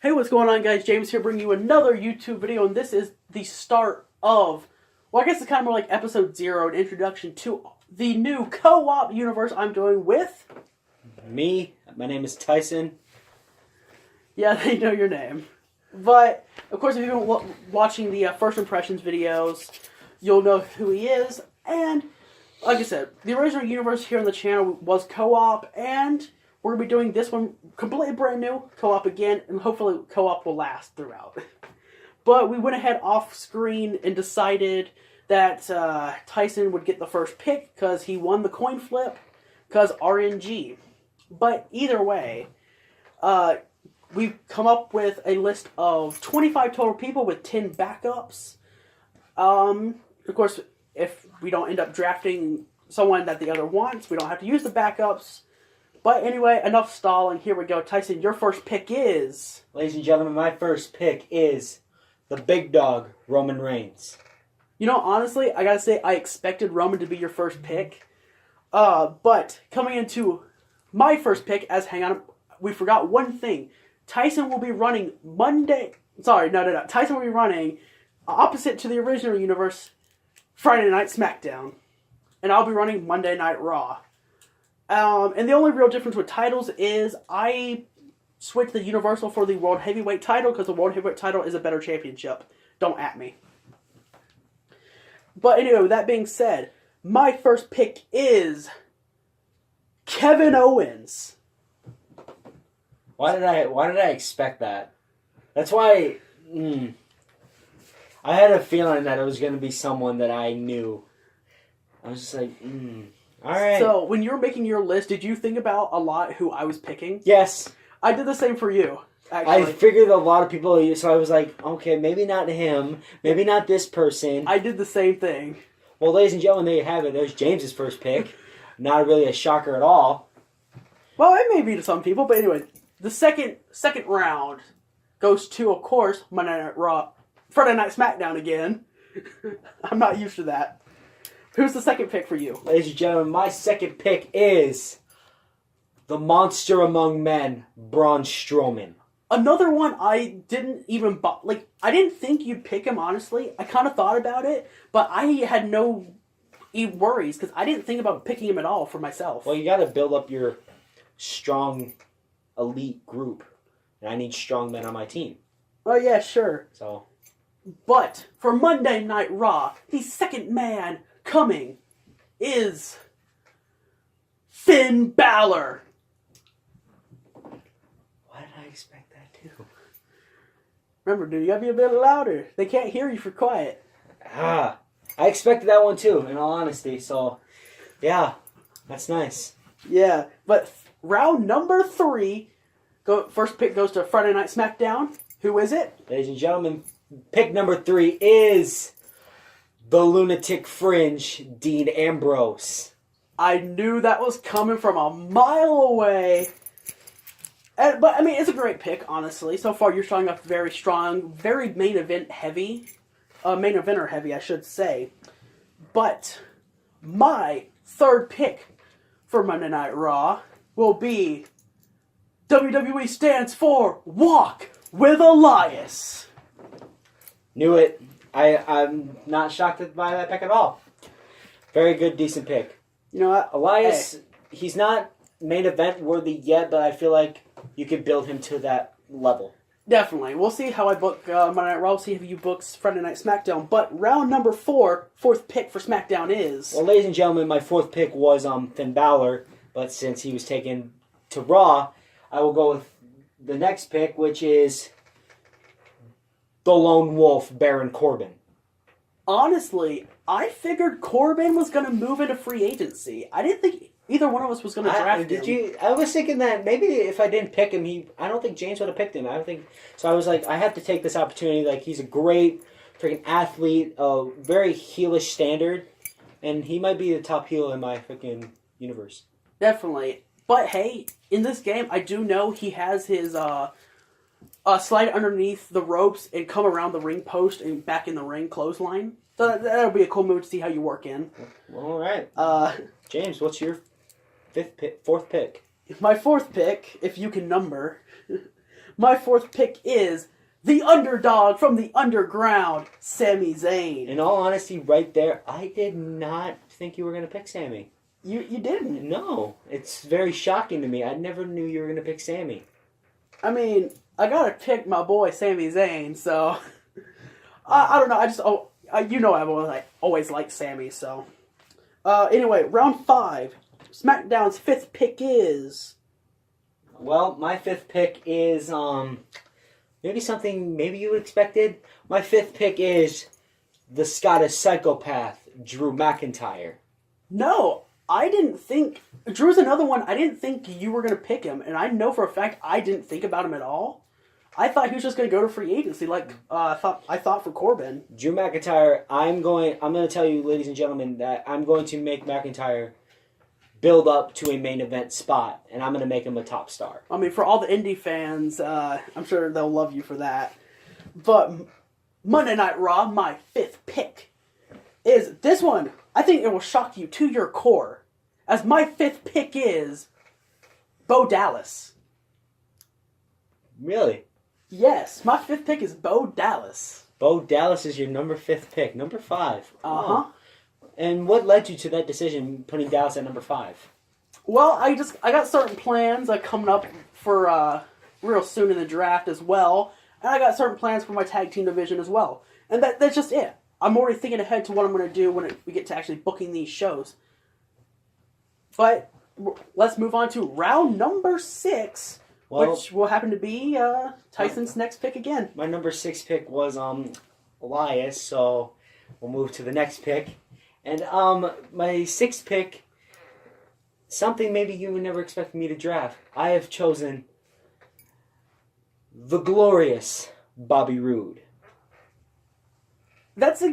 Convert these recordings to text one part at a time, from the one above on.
Hey, what's going on, guys? James here, bringing you another YouTube video, and this is the start of, well, I guess it's kind of more like episode 0, an introduction to the new co-op universe I'm doing with... Me. My name is Tyson. Yeah, they know your name. But, of course, if you've been watching the first impressions videos, you'll know who he is, and, like I said, the original universe here on the channel was co-op, and... we're going to be doing this one completely brand new, co-op again, and hopefully co-op will last throughout. But we went ahead off screen and decided that Tyson would get the first pick because he won the coin flip, because RNG. But either way, we've come up with a list of 25 total people with 10 backups. Of course, if we don't end up drafting someone that the other wants, we don't have to use the backups. But anyway, enough stalling. Here we go. Tyson, your first pick is... Ladies and gentlemen, my first pick is the big dog, Roman Reigns. You know, honestly, I gotta say, I expected Roman to be your first pick. But coming into my first pick, hang on, we forgot one thing. Tyson will be running Tyson will be running opposite to the original universe, Friday Night SmackDown. And I'll be running Monday Night Raw. And the only real difference with titles is I switched the Universal for the World Heavyweight title because the World Heavyweight title is a better championship. Don't at me. But anyway, with that being said, my first pick is Kevin Owens. Why did I expect that? That's why I had a feeling that it was going to be someone that I knew. I was just like, all right. So, when you were making your list, did you think about a lot who I was picking? Yes. I did the same for you, actually. I figured a lot of people, so I was like, okay, maybe not him, maybe not this person. I did the same thing. Well, ladies and gentlemen, there you have it. There's James's first pick. Not really a shocker at all. Well, it may be to some people, but anyway, the second round goes to, of course, Monday Night Raw, Friday Night SmackDown again. I'm not used to that. Who's the second pick for you? Ladies and gentlemen, my second pick is the monster among men, Braun Strowman. Another one I didn't even... I didn't think you'd pick him, honestly. I kind of thought about it, but I had no worries, because I didn't think about picking him at all for myself. Well, you got to build up your strong, elite group, and I need strong men on my team. Oh, yeah, sure. So, but for Monday Night Raw, the second man... coming is Finn Balor. Why did I expect that too? Remember, dude, you gotta be a bit louder. They can't hear you for quiet. I expected that one too, in all honesty. So, yeah, that's nice. Yeah, but round number 3, first pick goes to Friday Night SmackDown. Who is it? Ladies and gentlemen, pick number 3 is... the lunatic fringe, Dean Ambrose. I knew that was coming from a mile away. But, I mean, it's a great pick, honestly. So far, you're starting off very strong, very main eventer heavy, I should say. But my third pick for Monday Night Raw will be WWE stands for Walk with Elias. Knew it. I'm not shocked by that pick at all. Very good, decent pick. You know what? Elias, he's not main event worthy yet, but I feel like you could build him to that level. Definitely. We'll see how I book Monday Night Raw. We'll see if you book Friday Night SmackDown. But round number 4, fourth pick for SmackDown is... well, ladies and gentlemen, my fourth pick was Finn Balor, but since he was taken to Raw, I will go with the next pick, which is... the Lone Wolf, Baron Corbin. Honestly, I figured Corbin was going to move into free agency. I didn't think either one of us was going to draft him. I was thinking that maybe if I didn't pick him, I don't think James would have picked him. So I was like, I have to take this opportunity. Like, he's a great freaking athlete, a very heelish standard, and he might be the top heel in my freaking universe. Definitely. But hey, in this game, I do know he has his... slide underneath the ropes and come around the ring post and back in the ring clothesline. So that'll be a cool move to see how you work in. Well, all right. James, what's your fourth pick? My fourth pick, if you can number, My fourth pick is the underdog from the underground, Sami Zayn. In all honesty, right there, I did not think you were going to pick Sami. You didn't? No. It's very shocking to me. I never knew you were going to pick Sami. I mean, I gotta pick my boy Sami Zayn, so... I don't know, I've always liked Sami, so... Anyway, round 5. SmackDown's 5th pick is... Well, my 5th pick is, maybe something you would expected. My 5th pick is the Scottish psychopath, Drew McIntyre. No, I didn't think... Drew's another one, I didn't think you were going to pick him, and I know for a fact I didn't think about him at all. I thought he was just going to go to free agency, like I thought for Corbin. Drew McIntyre, I'm going to tell you, ladies and gentlemen, that I'm going to make McIntyre build up to a main event spot, and I'm going to make him a top star. I mean, for all the indie fans, I'm sure they'll love you for that. But Monday Night Raw, my 5th pick, is this one. I think it will shock you to your core. As my 5th pick is Bo Dallas. Really? Yes, my 5th pick is Bo Dallas. Bo Dallas is your number 5th pick. Number 5. Uh-huh. And what led you to that decision, putting Dallas at number 5? Well, I got certain plans coming up for real soon in the draft as well. And I got certain plans for my tag team division as well. And that's just it. I'm already thinking ahead to what I'm going to do when we get to actually booking these shows. But let's move on to round number 6, which will happen to be Tyson's next pick again. My number 6 pick was Elias, so we'll move to the next pick. And my 6th pick, something maybe you would never expect me to draft. I have chosen the glorious Bobby Roode. That's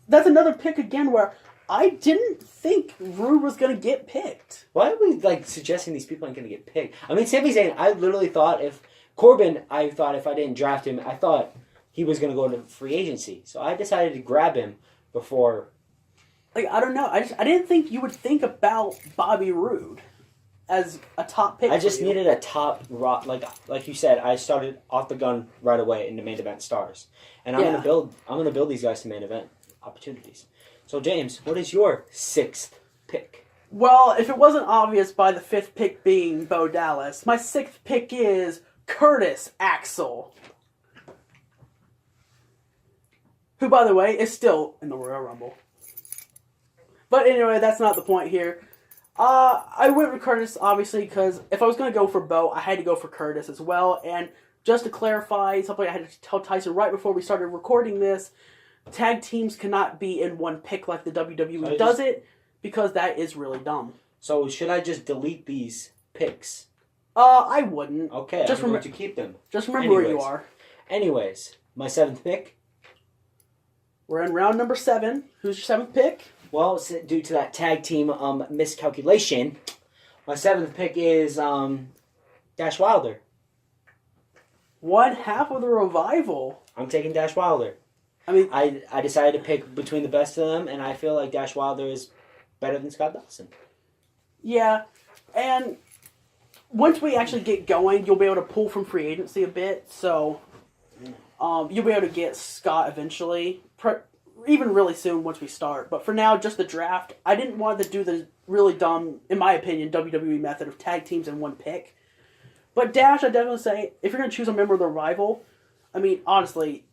another pick again where I didn't think Roode was going to get picked. Why are we suggesting these people aren't going to get picked? I mean, Sami Zayn, I literally thought if I didn't draft him, I thought he was going to go to free agency. So I decided to grab him before. I don't know. I didn't think you would think about Bobby Roode as a top pick. I just needed a top rock. Like you said, I started off the gun right away into main event stars, and I'm gonna build these guys to main event opportunities. So, James, what is your 6th pick? Well, if it wasn't obvious by the 5th pick being Bo Dallas, my 6th pick is Curtis Axel. Who, by the way, is still in the Royal Rumble. But anyway, that's not the point here. I went with Curtis, obviously, because if I was going to go for Bo, I had to go for Curtis as well. And just to clarify, something I had to tell Tyson right before we started recording this, tag teams cannot be in one pick like the WWE does it, because that is really dumb. So should I just delete these picks? I wouldn't. Okay, I'm going to keep them. Just remember where you are. Anyways, my 7th pick. We're in round number 7. Who's your 7th pick? Well, due to that tag team miscalculation, my 7th pick is Dash Wilder. One half of the Revival. I'm taking Dash Wilder. I mean, I decided to pick between the best of them, and I feel like Dash Wilder is better than Scott Dawson. Yeah, and once we actually get going, you'll be able to pull from free agency a bit, so you'll be able to get Scott eventually, even really soon once we start. But for now, just the draft. I didn't want to do the really dumb, in my opinion, WWE method of tag teams in one pick. But Dash, I definitely say, if you're going to choose a member of the Revival, I mean, honestly,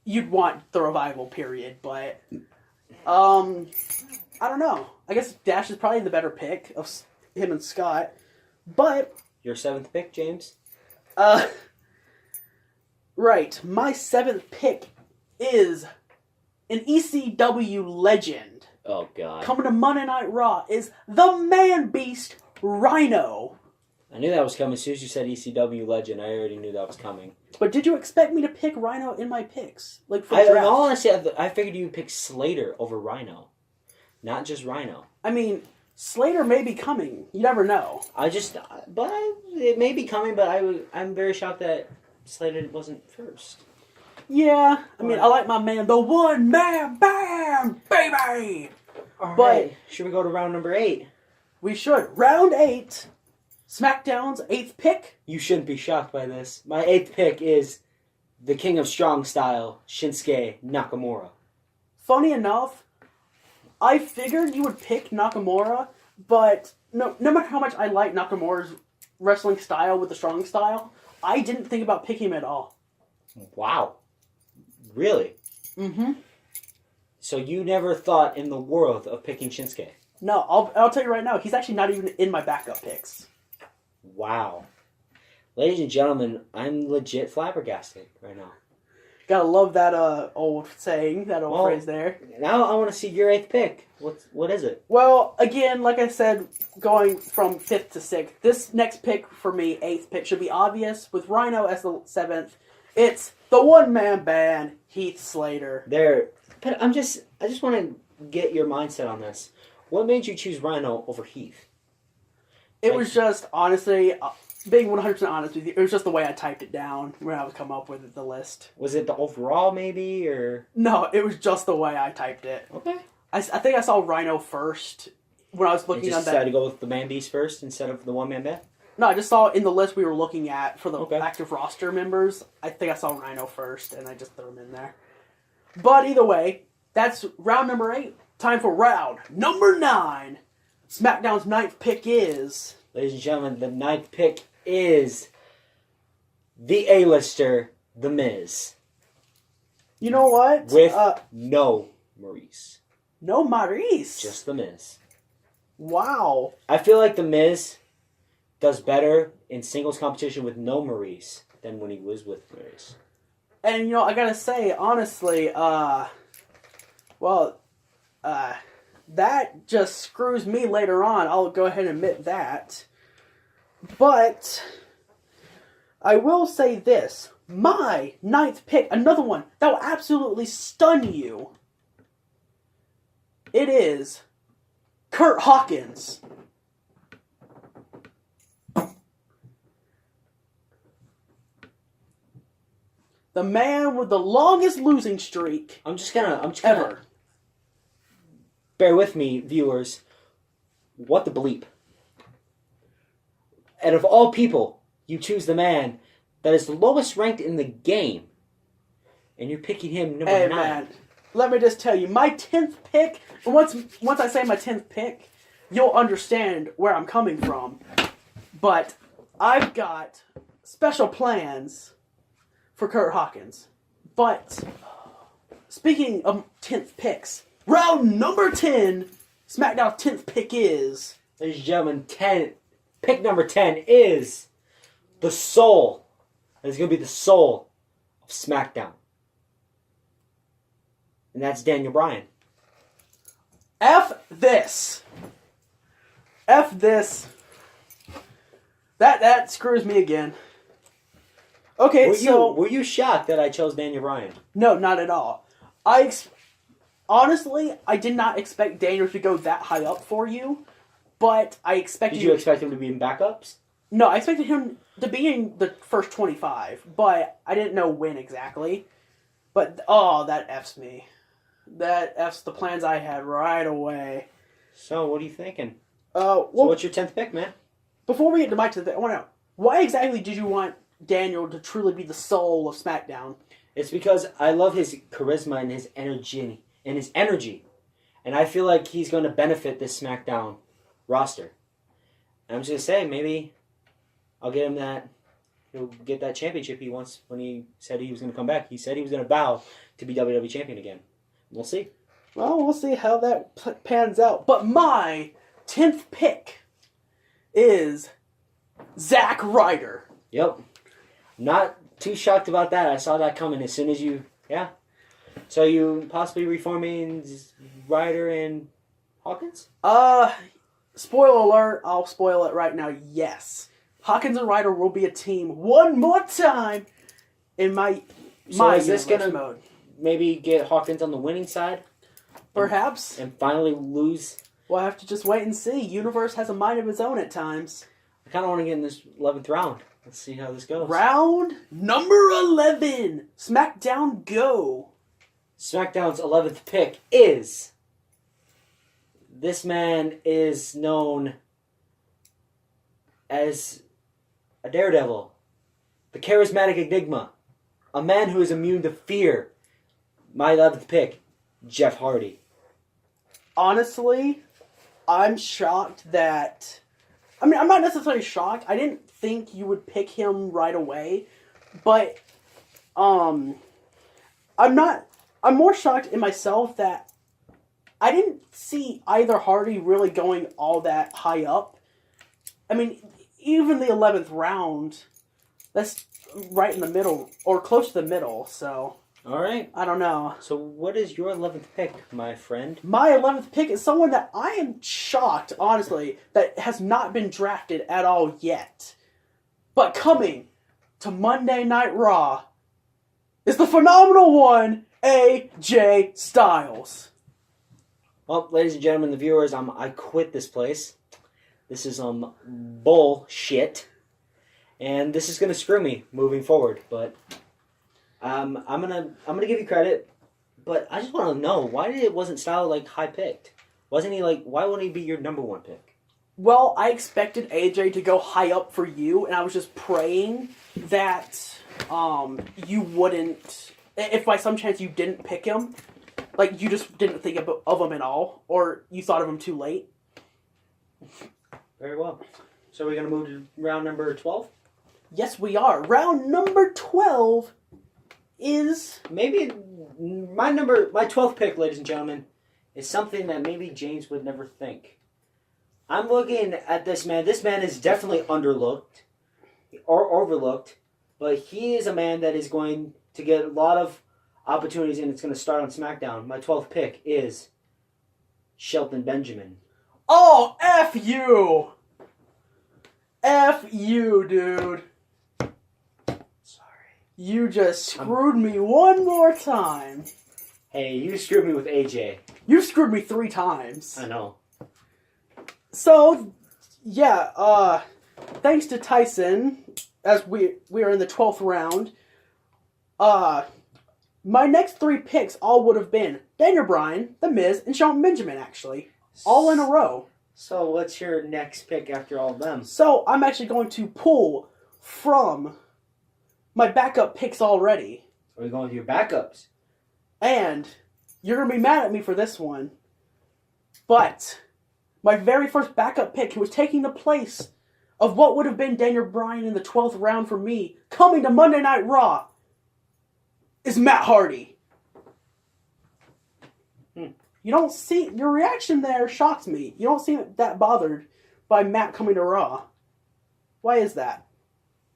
you'd want the Revival, period. But, I don't know. I guess Dash is probably the better pick of him and Scott. But... Your 7th pick, James? Right. My 7th pick is an ECW legend. Oh, God. Coming to Monday Night Raw is the Man-Beast Rhino. I knew that was coming. As soon as you said ECW legend, I already knew that was coming. But did you expect me to pick Rhino in my picks? For in all honesty, I figured you would pick Slater over Rhino. Not just Rhino. I mean, Slater may be coming. You never know. It may be coming, but I'm very shocked that Slater wasn't first. Yeah, I mean, I like my man, the one man bam, baby! All right, should we go to round number 8? We should. Round 8. SmackDown's 8th pick. You shouldn't be shocked by this. My 8th pick is the King of Strong Style, Shinsuke Nakamura. Funny enough, I figured you would pick Nakamura, but no matter how much I like Nakamura's wrestling style with the strong style, I didn't think about picking him at all. Wow. Really? Mm-hmm. So you never thought in the world of picking Shinsuke? No, I'll tell you right now, he's actually not even in my backup picks. Wow. Ladies and gentlemen, I'm legit flabbergasted right now. Gotta love that old saying, that old phrase there. Now I want to see your 8th pick. What is it? Well, again, like I said, going from 5th to 6th, this next pick for me, 8th pick, should be obvious. With Rhino as the 7th, it's the one-man band, Heath Slater. But I just want to get your mindset on this. What made you choose Rhino over Heath? It was just, honestly, being 100% honest with you, it was just the way I typed it down when I was coming up with the list. Was it the overall, maybe, or...? No, it was just the way I typed it. Okay. I think I saw Rhino first when I was looking you just on that. decided to go with the Man Beast first instead of the one-man band? No, I just saw in the list we were looking at for the Okay. active roster members, I think I saw Rhino first, and I just threw him in there. But either way, that's round number 8. Time for round number 9. SmackDown's 9th pick is... Ladies and gentlemen, the 9th pick is the A-lister, The Miz. You know what? With no Maurice. No Maurice. Just The Miz. Wow. I feel like The Miz does better in singles competition with no Maurice than when he was with Maurice. And, you know, I gotta say, honestly, that just screws me later on. I'll go ahead and admit that. But I will say this. My 9th pick, another one that will absolutely stun you. It is Kurt Hawkins. The man with the longest losing streak I'm just gonna ever. Bear with me, viewers. What the bleep? And of all people, you choose the man that is the lowest ranked in the game. And you're picking him number 9. Man, let me just tell you, my 10th pick, once I say my 10th pick, you'll understand where I'm coming from. But I've got special plans for Kurt Hawkins. But speaking of 10th picks, round number 10, SmackDown's 10th pick is... Ladies and gentlemen, pick number 10 is the soul. It's going to be the soul of SmackDown. And that's Daniel Bryan. F this. F this. That screws me again. Okay, Were you shocked that I chose Daniel Bryan? No, not at all. Honestly, I did not expect Daniel to go that high up for you, but I expected... Did you expect him to be in backups? No, I expected him to be in the first 25, but I didn't know when exactly. But, that F's me. That F's the plans I had right away. So, what are you thinking? So what's your 10th pick, man? Before we get to my 10th pick, I want to know, why exactly did you want Daniel to truly be the soul of SmackDown? It's because I love his charisma and his energy. And I feel like he's going to benefit this SmackDown roster. And I'm just going to say, maybe I'll get him he'll get that championship he wants when he said he was going to come back. He said he was going to vow to be WWE champion again. We'll see. Well, we'll see how that pans out. But my 10th pick is Zack Ryder. Yep. Not too shocked about that. I saw that coming as soon as you... Yeah. So you possibly reforming Ryder and Hawkins? Spoiler alert. I'll spoil it right now. Yes. Hawkins and Ryder will be a team one more time in my is this going to mode. Maybe get Hawkins on the winning side? Perhaps. And finally lose? We'll have to just wait and see. Universe has a mind of its own at times. I kind of want to get in this 11th round. Let's see how this goes. Round number 11. SmackDown Go. SmackDown's 11th pick is... This man is known as a daredevil, the charismatic enigma, a man who is immune to fear. My 11th pick, Jeff Hardy. Honestly, I'm shocked that... I mean, I'm not necessarily shocked. I didn't think you would pick him right away. But, I'm more shocked in myself that I didn't see either Hardy really going all that high up. I mean, even the 11th round, that's right in the middle, or close to the middle, so... All right. I don't know. So what is your 11th pick, my friend? My 11th pick is someone that I am shocked, honestly, that has not been drafted at all yet. But coming to Monday Night Raw is the phenomenal one, AJ Styles. Well, ladies and gentlemen, the viewers, I quit this place. This is bullshit, and this is gonna screw me moving forward. But I'm gonna give you credit, but I just want to know why wasn't Styles like high picked? Wasn't he like? Why wouldn't he be your number one pick? Well, I expected AJ to go high up for you, and I was just praying that you wouldn't. If by some chance you didn't pick him, like you just didn't think of him at all, or you thought of him too late. Very well. So we're gonna move to round number 12. Yes, we are. Round number 12 is maybe my 12th pick, ladies and gentlemen, is something that maybe James would never think. I'm looking at this man. This man is definitely underlooked or overlooked, but he is a man that is going to get a lot of opportunities, and it's going to start on SmackDown. My 12th pick is Shelton Benjamin. Oh, F you! F you, dude. Sorry. You just screwed me one more time. Hey, you screwed me with AJ. You screwed me 3 times. I know. So, yeah, thanks to Tyson, as we are in the 12th round, my next 3 picks all would have been Daniel Bryan, The Miz, and Shelton Benjamin, actually. All in a row. So what's your next pick after all of them? So I'm actually going to pull from my backup picks already. Are we going with your backups? And you're going to be mad at me for this one. But my very first backup pick, who was taking the place of what would have been Daniel Bryan in the 12th round for me, coming to Monday Night Raw, is Matt Hardy. You don't see... Your reaction there shocks me. You don't seem that bothered by Matt coming to Raw. Why is that?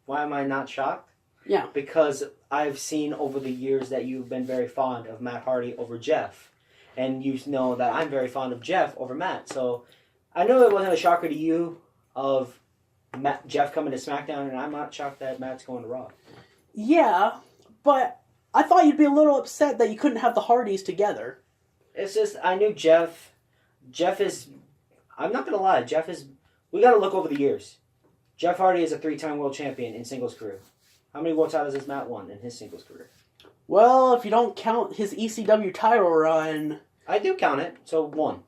Why am I not shocked? Yeah. Because I've seen over the years that you've been very fond of Matt Hardy over Jeff. And you know that I'm very fond of Jeff over Matt. So I know it wasn't a shocker to you of Jeff coming to SmackDown, and I'm not shocked that Matt's going to Raw. Yeah, but I thought you'd be a little upset that you couldn't have the Hardys together. It's just, I knew Jeff is, I'm not going to lie, we got to look over the years. Jeff Hardy is a 3-time world champion in singles career. How many world titles has Matt won in his singles career? Well, if you don't count his ECW title run... I do count it, so 1.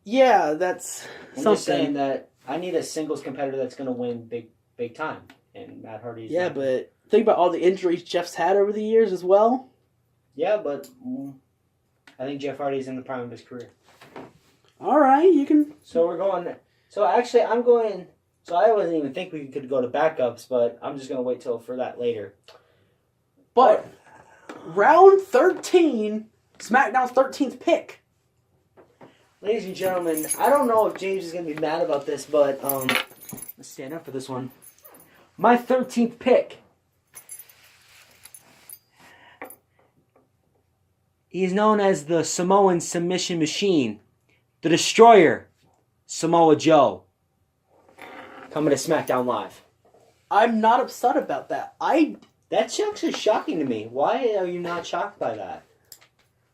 Yeah, that's I'm something. just saying that I need a singles competitor that's going to win big time, and Matt Hardy's... Yeah, but think about all the injuries Jeff's had over the years as well. Yeah, but... I think Jeff Hardy's in the prime of his career. All right, you can... So we're going... So actually, I'm going... So I wasn't even think we could go to backups, but I'm just going to wait for that later. But round 13, SmackDown's 13th pick. Ladies and gentlemen, I don't know if James is going to be mad about this, but let's stand up for this one. My 13th pick. He is known as the Samoan Submission Machine, the Destroyer, Samoa Joe. Coming to SmackDown Live. I'm not upset about that. That's actually shocking to me. Why are you not shocked by that?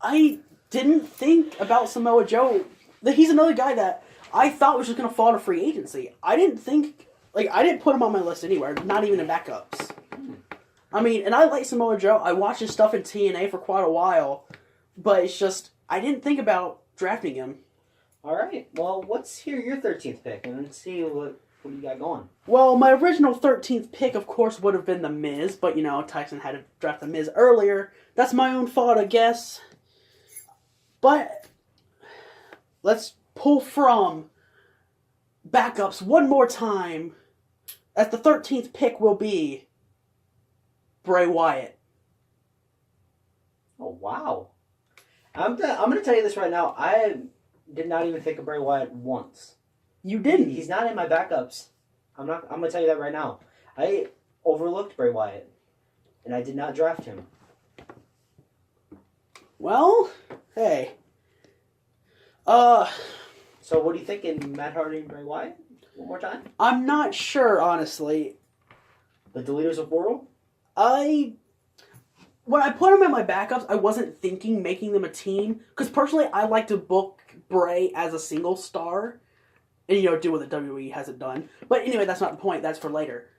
I didn't think about Samoa Joe. He's another guy that I thought was just going to fall to free agency. I didn't put him on my list anywhere, not even in backups. I mean, and I like Samoa Joe. I watched his stuff in TNA for quite a while. But it's just, I didn't think about drafting him. All right. Well, let's hear your 13th pick and let's see What do you got going? Well, my original 13th pick, of course, would have been The Miz, but, Tyson had to draft The Miz earlier. That's my own fault, I guess. But let's pull from backups one more time. As the 13th pick will be Bray Wyatt. Oh, wow. I'm going to tell you this right now. I did not even think of Bray Wyatt once. You didn't? He's not in my backups. I'm going to tell you that right now. I overlooked Bray Wyatt, and I did not draft him. Well, hey. So what are you thinking, Matt Hardy and Bray Wyatt? One more time? I'm not sure, honestly. The Deleters of World? When I put them in my backups, I wasn't thinking making them a team. Because personally, I like to book Bray as a single star. And, do what the WWE hasn't done. But anyway, that's not the point. That's for later.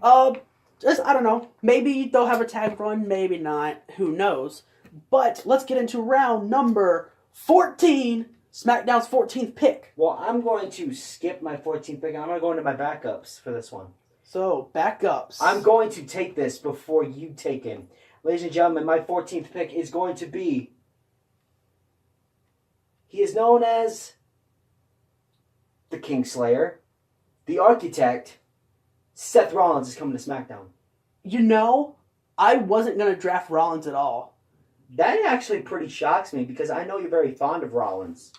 I don't know. Maybe they'll have a tag run. Maybe not. Who knows? But let's get into round number 14. SmackDown's 14th pick. Well, I'm going to skip my 14th pick. I'm going to go into my backups for this one. So, backups. I'm going to take this before you take him. Ladies and gentlemen, my 14th pick is going to be... He is known as... the Kingslayer. The Architect. Seth Rollins is coming to SmackDown. I wasn't going to draft Rollins at all. That actually pretty shocks me because I know you're very fond of Rollins.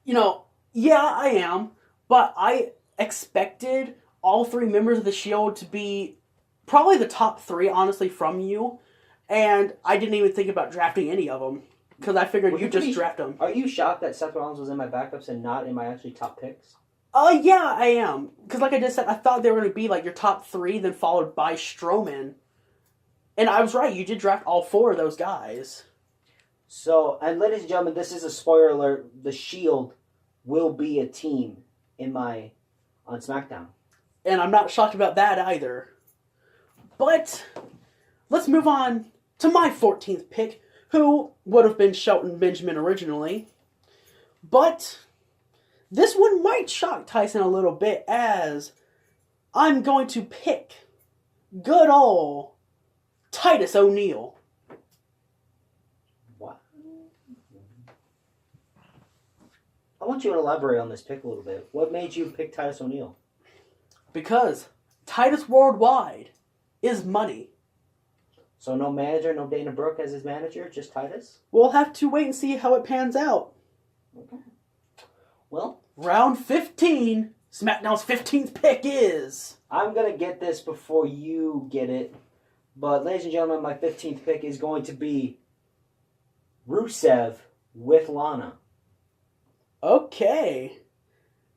Yeah, I am. But I expected all three members of the Shield to be probably the top three, honestly, from you. And I didn't even think about drafting any of them. Because I figured you just draft them. Are you shocked that Seth Rollins was in my backups and not in my actually top picks? Yeah, I am. Because like I just said, I thought they were going to be like your top three, then followed by Strowman. And I was right. You did draft all four of those guys. So, and ladies and gentlemen, this is a spoiler alert. The Shield will be a team on SmackDown. And I'm not shocked about that either. But let's move on to my 14th pick, who would have been Shelton Benjamin originally. But this one might shock Tyson a little bit, as I'm going to pick good old Titus O'Neil. What? I want you to elaborate on this pick a little bit. What made you pick Titus O'Neil? Because Titus Worldwide is money. So no manager, no Dana Brooke as his manager, just Titus? We'll have to wait and see how it pans out. Okay. Well, round 15, SmackDown's 15th pick is... I'm going to get this before you get it. But ladies and gentlemen, my 15th pick is going to be Rusev with Lana. Okay.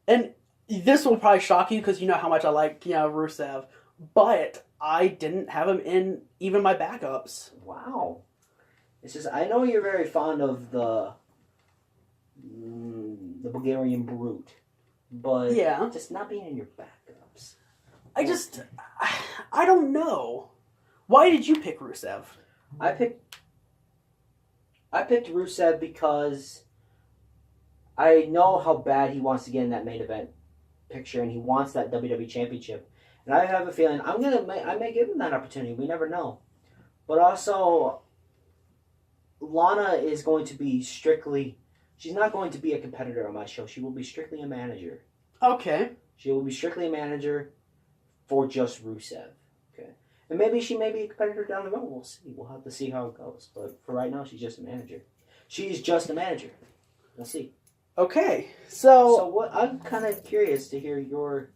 And this will probably shock you because you know how much I like, Rusev. But I didn't have him in even my backups. Wow. It's just, I know you're very fond of the Bulgarian Brute. But just not being in your backups. I don't know. Why did you pick Rusev? I picked Rusev because I know how bad he wants to get in that main event picture, and he wants that WWE Championship. And I have a feeling I may give him that opportunity. We never know. But also, Lana is going to be strictly... She's not going to be a competitor on my show. She will be strictly a manager. Okay. She will be strictly a manager for just Rusev. Okay. And maybe she may be a competitor down the road. We'll see. We'll have to see how it goes. But for right now, she's just a manager. She's just a manager. We'll see. Okay. So what? I'm kind of curious to hear your...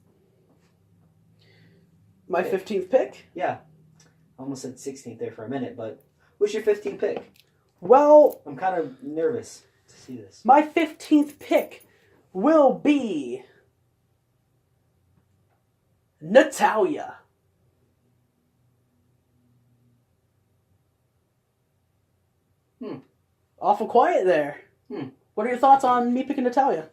My 15th pick? Yeah. I almost said 16th there for a minute, but what's your 15th pick? Well... I'm kind of nervous to see this. My 15th pick will be... Natalya. Awful quiet there. What are your thoughts on me picking Natalya?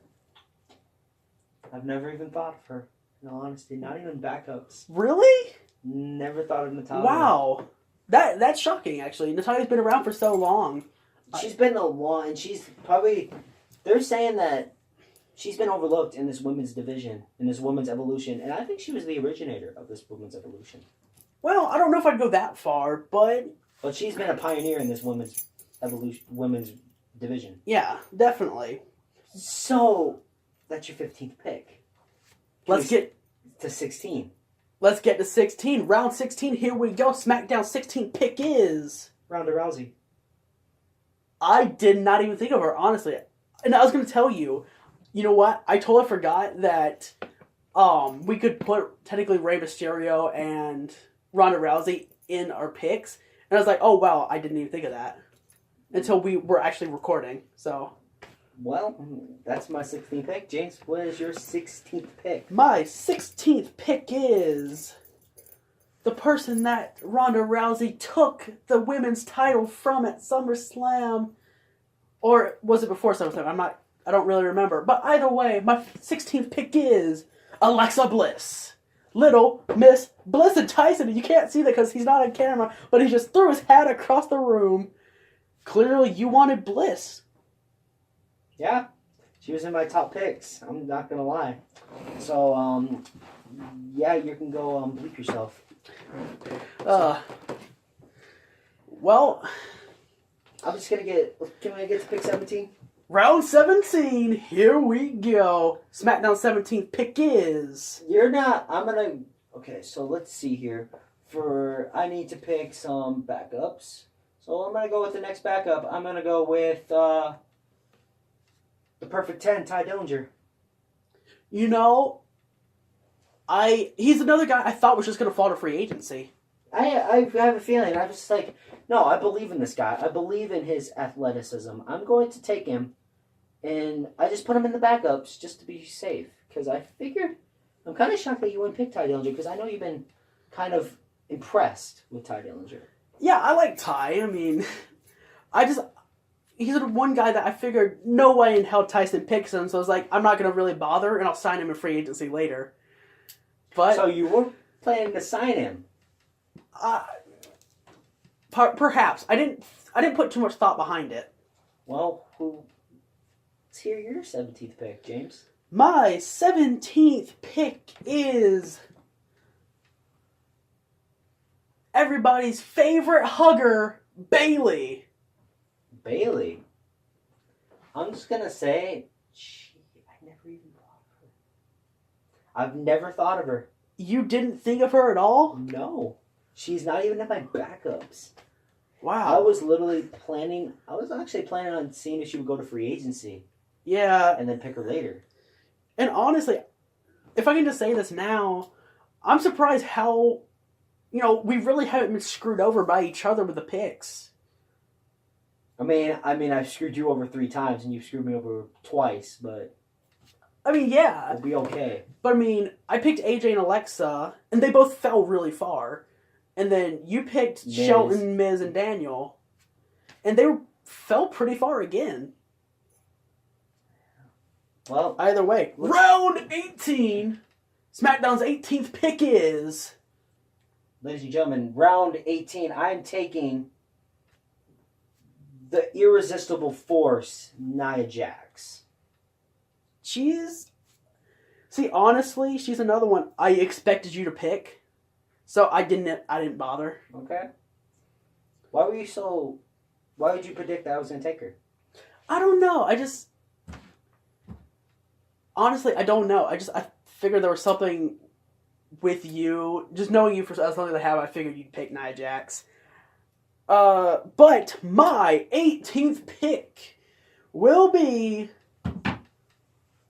I've never even thought of her. In all honesty, not even backups. Really? Never thought of Natalya. Wow. That's shocking, actually. Natalya's been around for so long. She's been a long, and she's probably... They're saying that she's been overlooked in this women's division, in this women's evolution, and I think she was the originator of this women's evolution. Well, I don't know if I'd go that far, but she's been a pioneer in this women's evolution, women's division. Yeah, definitely. So that's your 15th pick. Let's get to 16. Let's get to 16. Round 16. Here we go. SmackDown 16 pick is Ronda Rousey. I did not even think of her, honestly. And I was going to tell you, you know what? I totally forgot that we could put technically Rey Mysterio and Ronda Rousey in our picks. And I was like, oh, wow, I didn't even think of that until we were actually recording. So, well, that's my 16th pick. James, what is your 16th pick? My 16th pick is the person that Ronda Rousey took the women's title from at SummerSlam. Or was it before SummerSlam? I don't really remember. But either way, my 16th pick is Alexa Bliss. Little Miss Bliss. And Tyson, you can't see that because he's not on camera, but he just threw his hat across the room. Clearly, you wanted Bliss. Yeah, she was in my top picks. I'm not going to lie. So, yeah, you can go bleep yourself. Well, I'm just going to can we get to pick 17? Round 17, here we go. SmackDown 17th pick is... Okay, so let's see here. I need to pick some backups. So I'm going to go with the next backup. I'm going to go with the Perfect 10, Ty Dillinger. You know, he's another guy I thought was just going to fall to free agency. I have a feeling. I was just like, no, I believe in this guy. I believe in his athleticism. I'm going to take him. And I just put him in the backups just to be safe. Because I figured, I'm kind of shocked that you wouldn't pick Ty Dillinger. Because I know you've been kind of impressed with Ty Dillinger. Yeah, I like Ty. I mean, he's the one guy that I figured no way in hell Tyson picks him. So I was like, I'm not going to really bother. And I'll sign him in free agency later. But so you were planning to sign him? Perhaps. I didn't put too much thought behind it. Well, let's hear your 17th pick, James. My 17th pick is everybody's favorite hugger, Bayley. Bayley? I'm just going to say, I never even thought of her. I've never thought of her. You didn't think of her at all? No. She's not even in my backups. Wow. I was actually planning on seeing if she would go to free agency. Yeah. And then pick her later. And honestly, if I can just say this now, I'm surprised how, we really haven't been screwed over by each other with the picks. I mean, I've screwed you over 3 times and you've screwed me over twice, but... I mean, yeah. We'll be okay. But I mean, I picked AJ and Alexa, and they both fell really far. And then you picked Shelton, Miz, and Daniel. And they fell pretty far again. Well, either way. Round 18. SmackDown's 18th pick is... Ladies and gentlemen, round 18. I'm taking the irresistible force, Nia Jax. See, honestly, she's another one I expected you to pick. So I didn't bother. Okay. Why would you predict that I was going to take her? I don't know. Honestly, I don't know. I figured there was something with you. Just knowing you for as long as I have, I figured you'd pick Nia Jax. But my 18th pick will be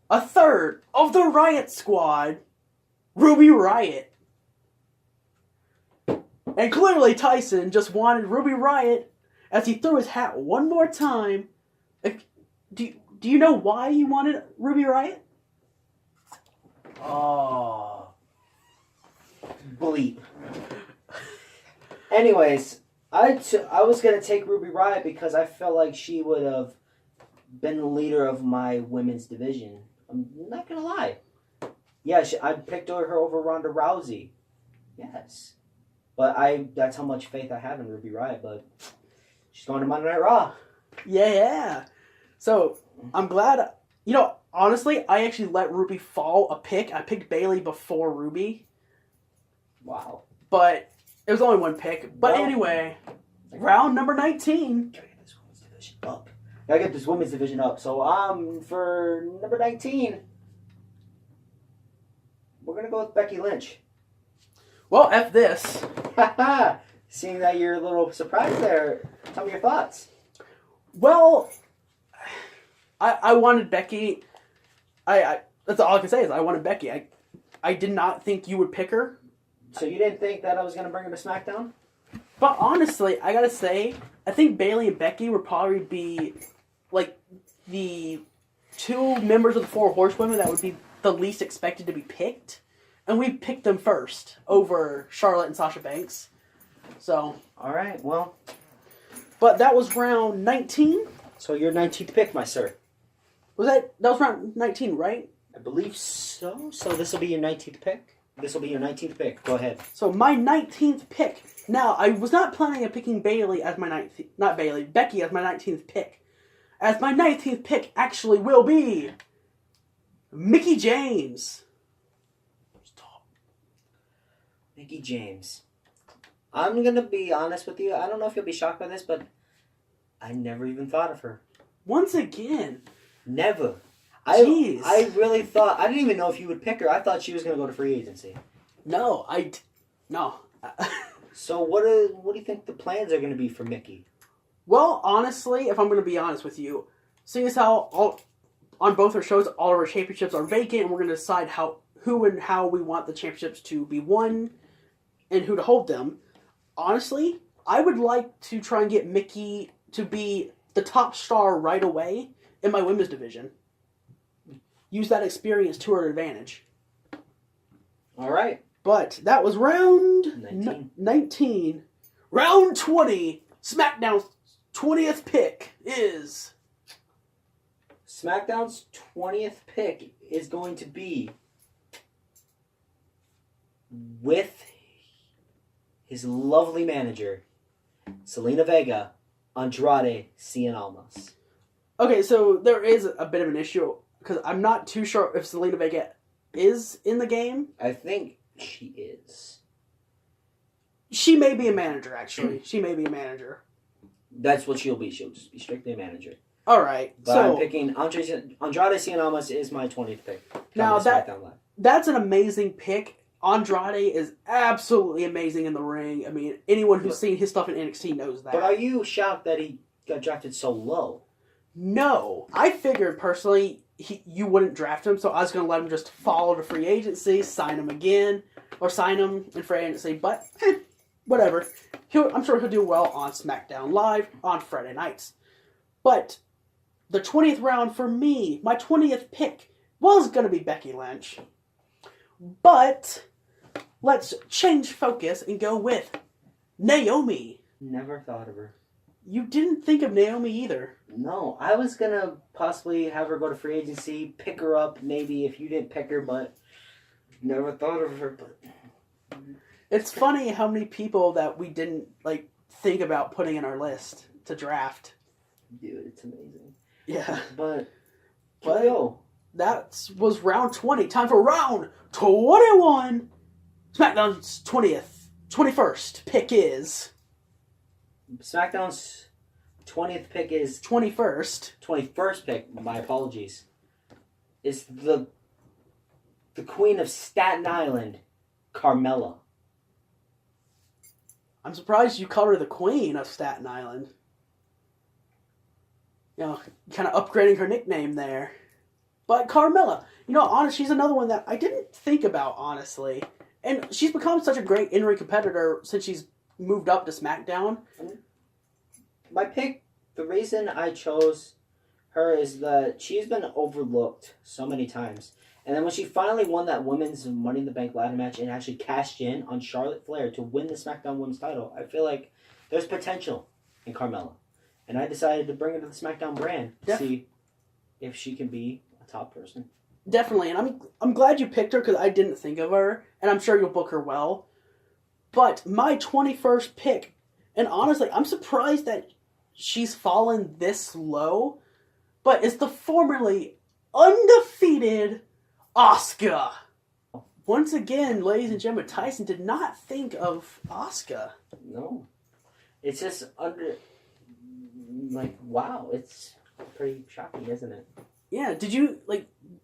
a third of the Riot Squad, Ruby Riott. And clearly Tyson just wanted Ruby Riott as he threw his hat one more time. Do you know why you wanted Ruby Riott? Oh. Bleep. Anyways, I was going to take Ruby Riott because I felt like she would have been the leader of my women's division. I'm not going to lie. Yeah, I picked her over Ronda Rousey. Yes. But that's how much faith I have in Ruby Riott, but she's going to Monday Night Raw. Yeah. So, I'm glad You know, honestly, I actually let Ruby fall a pick. I picked Bailey before Ruby. Wow. But it was only one pick. But Well, anyway, round number 19. Gotta get this women's division up. So, for number 19, we're going to go with Becky Lynch. Well, F this. Seeing that you're a little surprised there, tell me your thoughts. Well, I wanted Becky. That's all I can say is I wanted Becky. I did not think you would pick her. So you didn't think that I was going to bring her to SmackDown? But honestly, I gotta say, I think Bailey and Becky would probably be like the two members of the Four Horsewomen that would be the least expected to be picked. And we picked them first over Charlotte and Sasha Banks. So. Alright, well. But that was round 19. So your 19th pick, my sir. That was round 19, right? I believe so. So this will be your 19th pick? This will be your 19th pick. Go ahead. So my 19th pick. Now, I was not planning on picking Bailey as my 19th... Not Bailey. Becky as my 19th pick. As my 19th pick actually will be... Mickie James. Mickie James. I'm going to be honest with you. I don't know if you'll be shocked by this, but I never even thought of her. Once again. Never. Jeez. I really thought... I didn't even know if you would pick her. I thought she was going to go to free agency. No, No. So what do you think the plans are going to be for Mickie? Well, honestly, if I'm going to be honest with you, seeing as how on both our shows, all of our championships are vacant, and we're going to decide who and how we want the championships to be won and who to hold them. Honestly, I would like to try and get Mickie to be the top star right away in my women's division. Use that experience to her advantage. All right. But that was round 19. Round 20. SmackDown's 20th pick is... SmackDown's 20th pick is going to be with his lovely manager, Zelina Vega, Andrade Cien Almas. Okay, so there is a bit of an issue because I'm not too sure if Zelina Vega is in the game. I think she is. She may be a manager, actually. She may be a manager. That's what she'll be. She'll just be strictly a manager. All right. But so I'm picking Andrade Cien Almas is my 20th pick. Now that's an amazing pick. Andrade is absolutely amazing in the ring. I mean, anyone who's seen his stuff in NXT knows that. But are you shocked that he got drafted so low? No. I figured, personally, you wouldn't draft him, so I was going to let him just follow to free agency, sign him again, or sign him in free agency, but whatever. I'm sure he'll do well on SmackDown Live on Friday nights. But the 20th round for me, my 20th pick, was going to be Becky Lynch. But let's change focus and go with Naomi. Never thought of her. You didn't think of Naomi either. No, I was going to possibly have her go to free agency, pick her up maybe if you didn't pick her, but never thought of her. But it's funny how many people that we didn't think about putting in our list to draft. Dude, it's amazing. Yeah. But that was round 20. Time for round 21. SmackDown's 21st pick is... SmackDown's 20th pick is... 21st. 21st pick, my apologies, is the Queen of Staten Island, Carmella. I'm surprised you called her the Queen of Staten Island. You know, kind of upgrading her nickname there. But Carmella, honestly, she's another one that I didn't think about, honestly. And she's become such a great in-ring competitor since she's moved up to SmackDown. My pick, the reason I chose her is that she's been overlooked so many times. And then when she finally won that women's Money in the Bank ladder match and actually cashed in on Charlotte Flair to win the SmackDown Women's title, I feel like there's potential in Carmella. And I decided to bring her to the SmackDown brand to see if she can be a top person. Definitely, and I'm glad you picked her because I didn't think of her, and I'm sure you'll book her well. But my 21st pick, and honestly, I'm surprised that she's fallen this low, but it's the formerly undefeated Asuka. Once again, ladies and gentlemen, Tyson did not think of Asuka. No. It's just wow, it's pretty shocking, isn't it? Yeah, did you,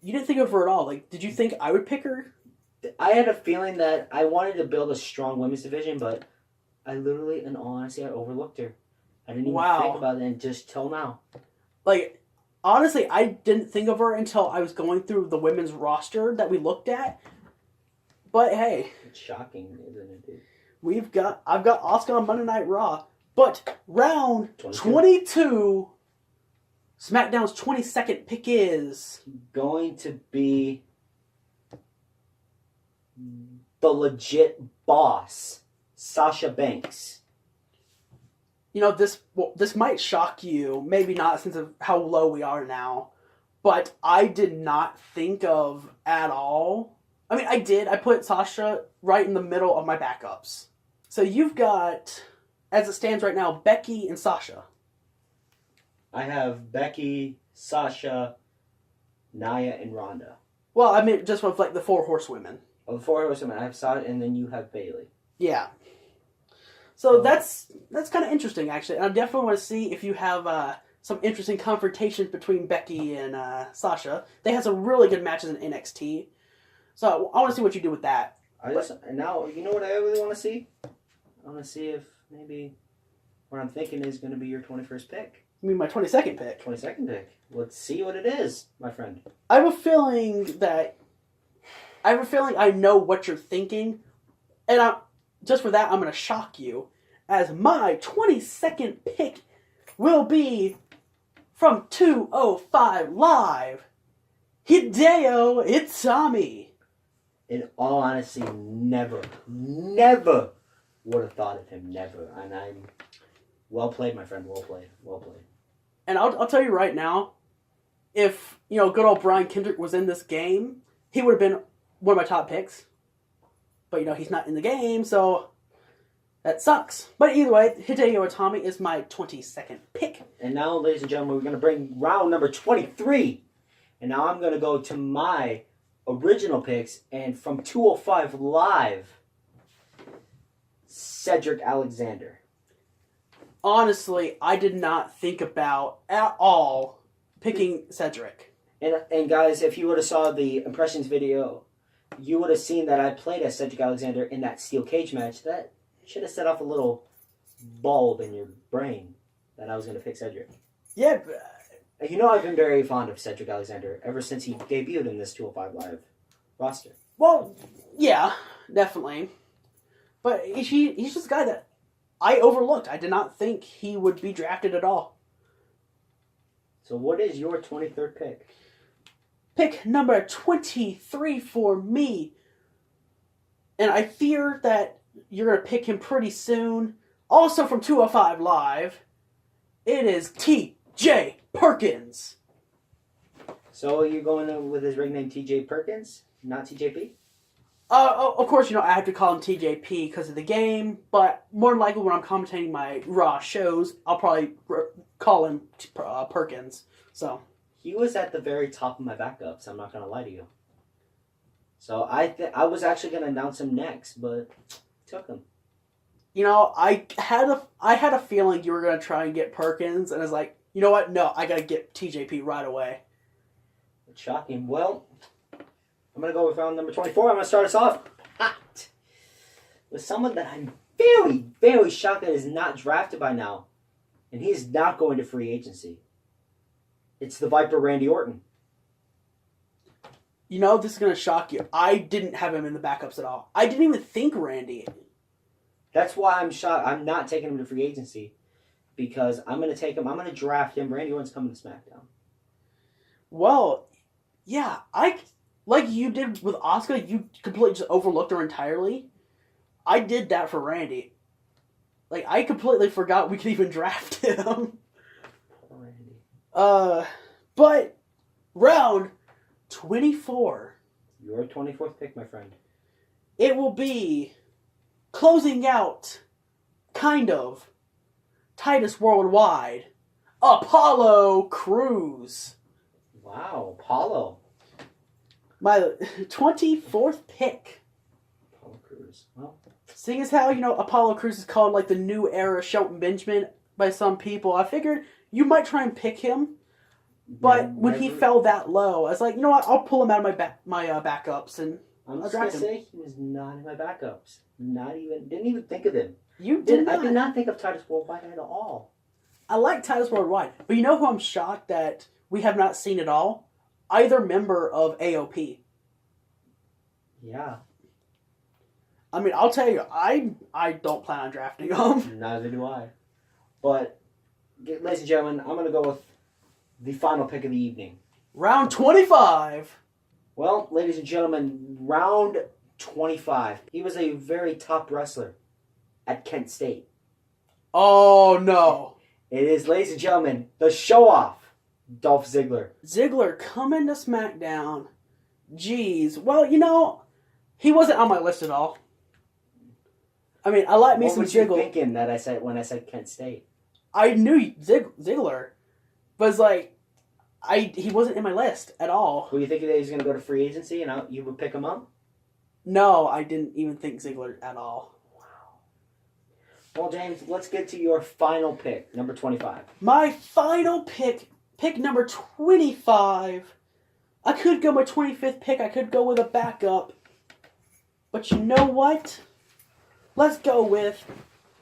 you didn't think of her at all. Did you think I would pick her? I had a feeling that I wanted to build a strong women's division, but I literally, in all honesty, I overlooked her. I didn't even think about it just till now. Honestly, I didn't think of her until I was going through the women's roster that we looked at. But hey. It's shocking, isn't it, dude? I've got Asuka on Monday Night Raw. But round 22, SmackDown's 22nd pick is going to be the legit boss, Sasha Banks. You know, this might shock you, maybe not since of how low we are now, but I did not think of at all. I mean, I did. I put Sasha right in the middle of my backups. So you've got, as it stands right now, Becky and Sasha. I have Becky, Sasha, Nia, and Ronda. Well, I mean, just with the four horsewomen. Oh, the four horsewomen. I have Sasha, and then you have Bayley. Yeah. So that's kind of interesting, actually. And I definitely want to see if you have some interesting confrontations between Becky and Sasha. They had some really good matches in NXT. So I want to see what you do with that. Now, you know what I really want to see? I want to see if maybe what I'm thinking is going to be your 21st pick. You mean my 22nd pick? 22nd pick. Let's see what it is, my friend. I have a feeling I know what you're thinking. And just for that, I'm going to shock you. As my 22nd pick will be from 205 Live, Hideo Itami. In all honesty, never would have thought of him. Never. And I'm... Well played, my friend. Well played. Well played. And I'll tell you right now, if, good old Brian Kendrick was in this game, he would have been one of my top picks. But, he's not in the game, so that sucks. But either way, Hideo Itami is my 22nd pick. And now, ladies and gentlemen, we're going to bring round number 23. And now I'm going to go to my original picks. And from 205 Live, Cedric Alexander. Honestly, I did not think about at all picking Cedric. And guys, if you would have saw the impressions video, you would have seen that I played as Cedric Alexander in that steel cage match. That should have set off a little bulb in your brain that I was going to pick Cedric. Yeah. I've been very fond of Cedric Alexander ever since he debuted in this 205 Live roster. Well, yeah, definitely. But he's just a guy that I overlooked. I did not think he would be drafted at all. So what is your 23rd pick? Pick number 23 for me. And I fear that you're going to pick him pretty soon. Also from 205 Live, it is T.J. Perkins. So are you going with his ring name T.J. Perkins, not TJP? Of course, I have to call him TJP because of the game, but more than likely when I'm commentating my Raw shows, I'll probably call him Perkins. So he was at the very top of my backups, I'm not going to lie to you. So I was actually going to announce him next, but took him. I had a feeling you were going to try and get Perkins, and I was like, you know what? No, I got to get TJP right away. It's shocking. Well, I'm going to go with round number 24. I'm going to start us off hot with someone that I'm very, very shocked that is not drafted by now. And he is not going to free agency. It's the Viper, Randy Orton. This is going to shock you. I didn't have him in the backups at all. I didn't even think Randy. That's why I'm shocked. I'm not taking him to free agency. Because I'm going to take him. I'm going to draft him. Randy Orton's coming to SmackDown. Well, yeah. Like you did with Asuka, you completely just overlooked her entirely. I did that for Randy. I completely forgot we could even draft him. Randy. But round 24. Your 24th pick, my friend. It will be closing out, kind of, Titus Worldwide, Apollo Crews. Wow, Apollo. My 24th pick. Apollo Crews. Well, Seeing as how, Apollo Crews is called like the new era Shelton Benjamin by some people, I figured you might try and pick him. But when he fell that low, I was like, you know what? I'll pull him out of my backups and I'm I'll just gonna draft him. say he was not in my backups. Didn't even think of him. You did not. I did not think of Titus Worldwide at all. I like Titus Worldwide, but you know who I'm shocked that we have not seen at all? Either member of AOP. Yeah. I mean, I'll tell you, I don't plan on drafting him. Neither do I. But, ladies and gentlemen, I'm going to go with the final pick of the evening. Round 25. Well, ladies and gentlemen, round 25. He was a very top wrestler at Kent State. Oh, no. It is, ladies and gentlemen, the show-off, Dolph Ziggler. Ziggler coming to SmackDown. Jeez. Well, he wasn't on my list at all. I mean, I like me some Ziggler. What were you thinking that I said when I said Kent State? I knew Ziggler, but it's like, he wasn't in my list at all. Were you thinking that he was going to go to free agency and you would pick him up? No, I didn't even think Ziggler at all. Well, James, let's get to your final pick, number 25. My final pick number 25. I could go my 25th pick. I could go with a backup. But you know what? Let's go with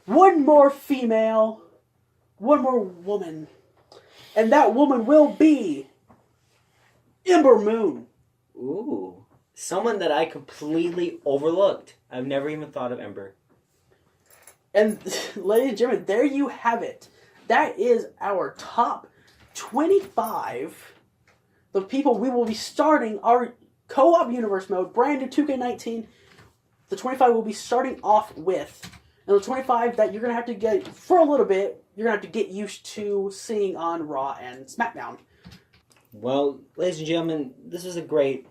one more female, one more woman. And that woman will be Ember Moon. Ooh. Someone that I completely overlooked. I've never even thought of Ember. And ladies and gentlemen, there you have it. That is our top 25. The people we will be starting our co-op universe mode, brand new 2K19. The 25 we'll be starting off with. And the 25 that you're going to have to get, for a little bit, you're going to have to get used to seeing on Raw and SmackDown. Well, ladies and gentlemen, this is a great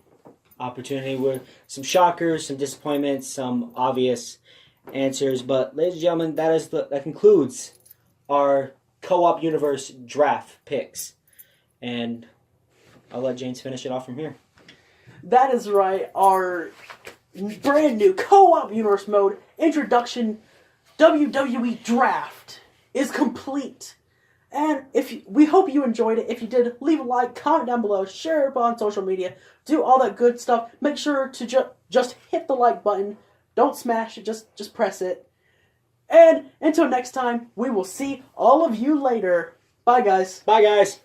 opportunity with some shockers, some disappointments, some obvious answers. But, ladies and gentlemen, that concludes our co-op universe draft picks. And I'll let James finish it off from here. That is right. Our brand new co-op universe mode introduction WWE draft is complete. And we hope you enjoyed it. If you did, leave a like, comment down below, share it on social media, do all that good stuff. Make sure to just hit the like button. Don't smash it, just press it. And until next time, we will see all of you later. Bye, guys. Bye, guys.